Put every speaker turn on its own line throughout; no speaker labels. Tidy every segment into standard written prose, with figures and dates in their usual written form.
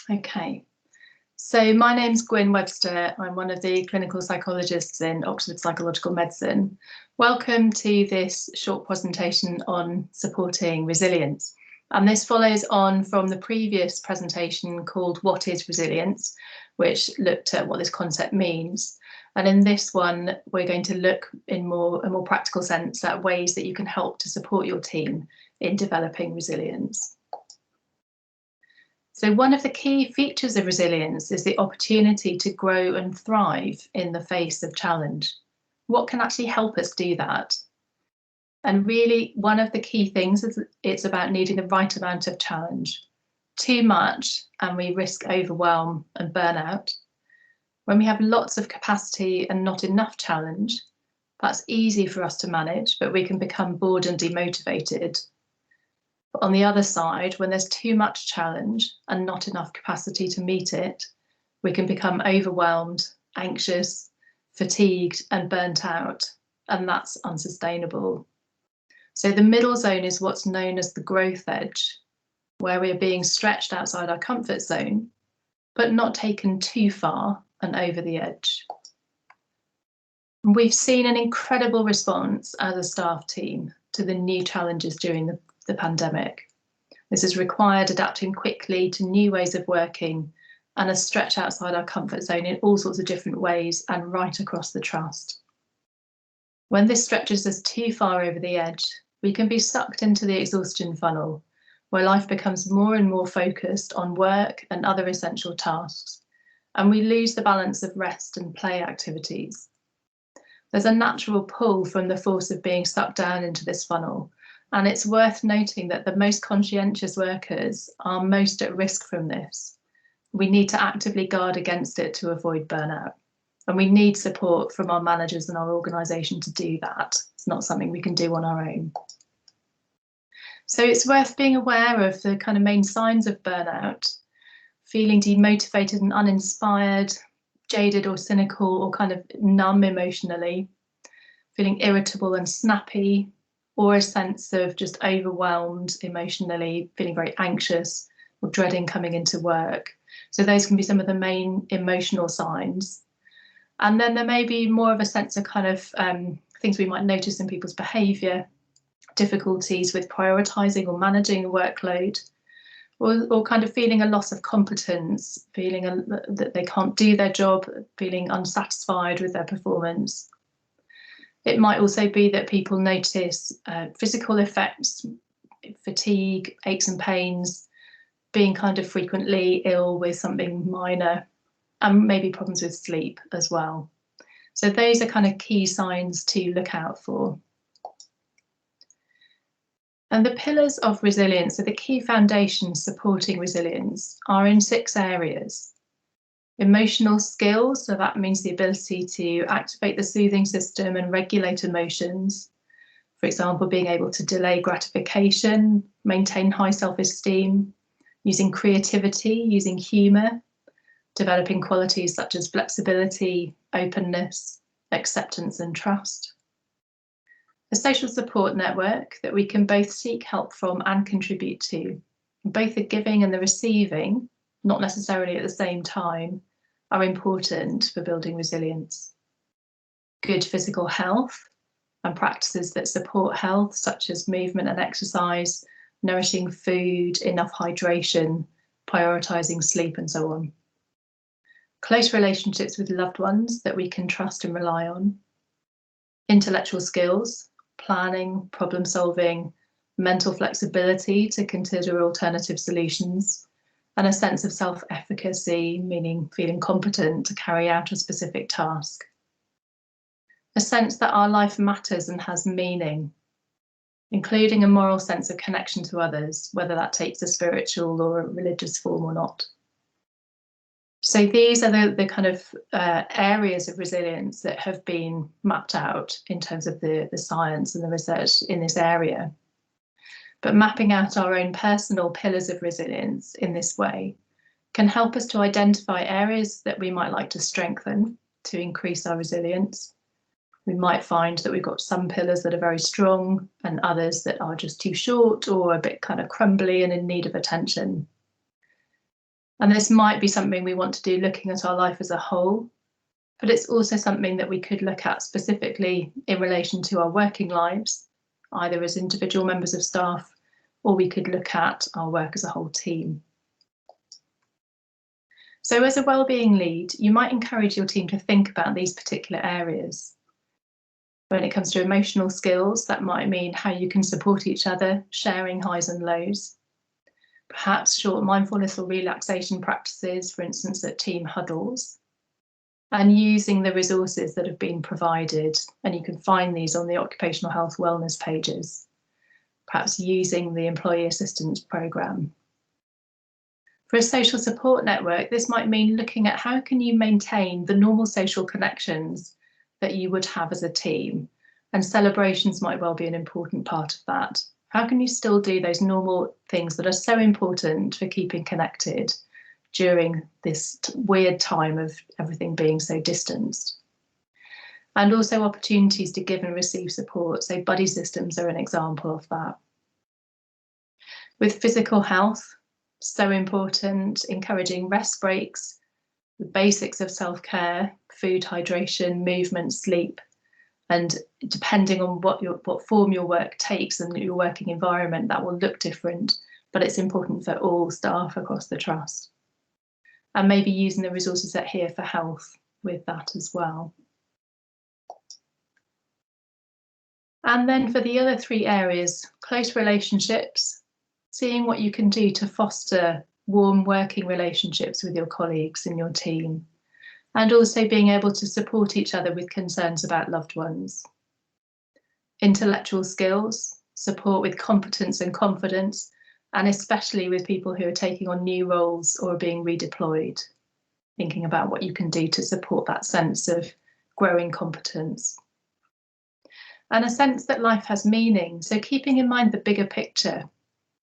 Okay, so my name's Guin Webster. I'm one of the clinical psychologists in Oxford Psychological Medicine. Welcome to this short presentation on supporting resilience. And this follows on from the previous presentation called What is Resilience, which looked at what this concept means. And in this one, we're going to look in a more practical sense at ways that you can help to support your team in developing resilience. So one of the key features of resilience is the opportunity to grow and thrive in the face of challenge. What can actually help us do that? And really, one of the key things is it's about needing the right amount of challenge. Too much, and we risk overwhelm and burnout. When we have lots of capacity and not enough challenge, that's easy for us to manage, but we can become bored and demotivated. But on the other side, when there's too much challenge and not enough capacity to meet it, we can become overwhelmed, anxious, fatigued, and burnt out, and that's unsustainable. So the middle zone is what's known as the growth edge, where we are being stretched outside our comfort zone, but not taken too far and over the edge. We've seen an incredible response as a staff team to the new challenges during the pandemic. This has required adapting quickly to new ways of working and a stretch outside our comfort zone in all sorts of different ways and right across the trust. When this stretches us too far over the edge, we can be sucked into the exhaustion funnel, where life becomes more and more focused on work and other essential tasks, and we lose the balance of rest and play activities. There's a natural pull from the force of being sucked down into this funnel, and it's worth noting that the most conscientious workers are most at risk from this. We need to actively guard against it to avoid burnout, and we need support from our managers and our organisation to do that. It's not something we can do on our own. So it's worth being aware of the kind of main signs of burnout: feeling demotivated and uninspired, jaded or cynical or kind of numb emotionally, feeling irritable and snappy, or a sense of just overwhelmed emotionally, feeling very anxious or dreading coming into work. So those can be some of the main emotional signs. And then there may be more of a sense of kind of things we might notice in people's behaviour, difficulties with prioritising or managing a workload, or kind of feeling a loss of competence, feeling that they can't do their job, feeling unsatisfied with their performance. It might also be that people notice physical effects, fatigue, aches and pains, being kind of frequently ill with something minor, and maybe problems with sleep as well. So those are kind of key signs to look out for. And the pillars of resilience, so the key foundations supporting resilience, are in 6 areas. Emotional skills, so that means the ability to activate the soothing system and regulate emotions. For example, being able to delay gratification, maintain high self-esteem, using creativity, using humour, developing qualities such as flexibility, openness, acceptance and trust. A social support network that we can both seek help from and contribute to. Both the giving and the receiving, not necessarily at the same time, are important for building resilience. Good physical health and practices that support health, such as movement and exercise, nourishing food, enough hydration, prioritising sleep and so on. Close relationships with loved ones that we can trust and rely on. Intellectual skills, planning, problem solving, mental flexibility to consider alternative solutions, and a sense of self-efficacy, meaning feeling competent to carry out a specific task. A sense that our life matters and has meaning, including a moral sense of connection to others, whether that takes a spiritual or a religious form or not. So these are the kind of areas of resilience that have been mapped out in terms of the science and the research in this area. But mapping out our own personal pillars of resilience in this way can help us to identify areas that we might like to strengthen to increase our resilience. We might find that we've got some pillars that are very strong and others that are just too short or a bit kind of crumbly and in need of attention. And this might be something we want to do looking at our life as a whole, but it's also something that we could look at specifically in relation to our working lives, either as individual members of staff, or we could look at our work as a whole team. So as a wellbeing lead, you might encourage your team to think about these particular areas. When it comes to emotional skills, that might mean how you can support each other, sharing highs and lows. Perhaps short mindfulness or relaxation practices, for instance, at team huddles, and using the resources that have been provided. And you can find these on the occupational health wellness pages, perhaps using the employee assistance programme. For a social support network, this might mean looking at how can you maintain the normal social connections that you would have as a team, and celebrations might well be an important part of that. How can you still do those normal things that are so important for keeping connected during this weird time of everything being so distanced? And also opportunities to give and receive support. So buddy systems are an example of that. With physical health, so important, encouraging rest breaks, the basics of self-care, food, hydration, movement, sleep, and depending on what form your work takes and your working environment, that will look different, but it's important for all staff across the trust. And maybe using the resources at Here for Health with that as well. And then for the other three areas, close relationships, seeing what you can do to foster warm working relationships with your colleagues in your team, and also being able to support each other with concerns about loved ones. Intellectual skills, support with competence and confidence, and especially with people who are taking on new roles or are being redeployed, thinking about what you can do to support that sense of growing competence. And a sense that life has meaning, so keeping in mind the bigger picture,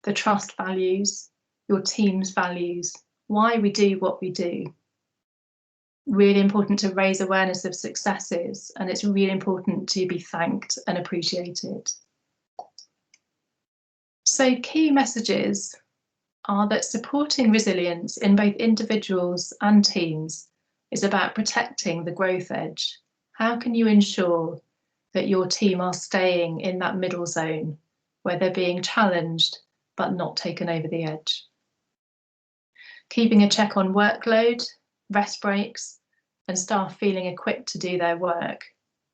the trust values, your team's values, why we do what we do. Really important to raise awareness of successes, and it's really important to be thanked and appreciated. So key messages are that supporting resilience in both individuals and teams is about protecting the growth edge. How can you ensure that your team are staying in that middle zone where they're being challenged but not taken over the edge? Keeping a check on workload, rest breaks, and staff feeling equipped to do their work,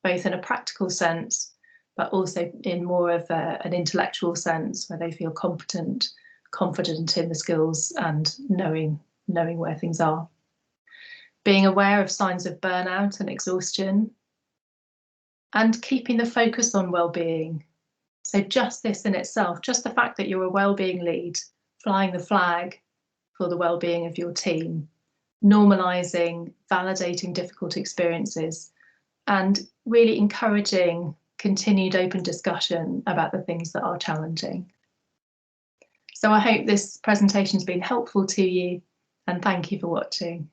both in a practical sense, but also in more of an intellectual sense where they feel competent, confident in the skills and knowing where things are. Being aware of signs of burnout and exhaustion, and keeping the focus on well-being. So just this in itself, just the fact that you're a well-being lead, flying the flag for the well-being of your team, normalising, validating difficult experiences, and really encouraging continued open discussion about the things that are challenging. So I hope this presentation has been helpful to you, and thank you for watching.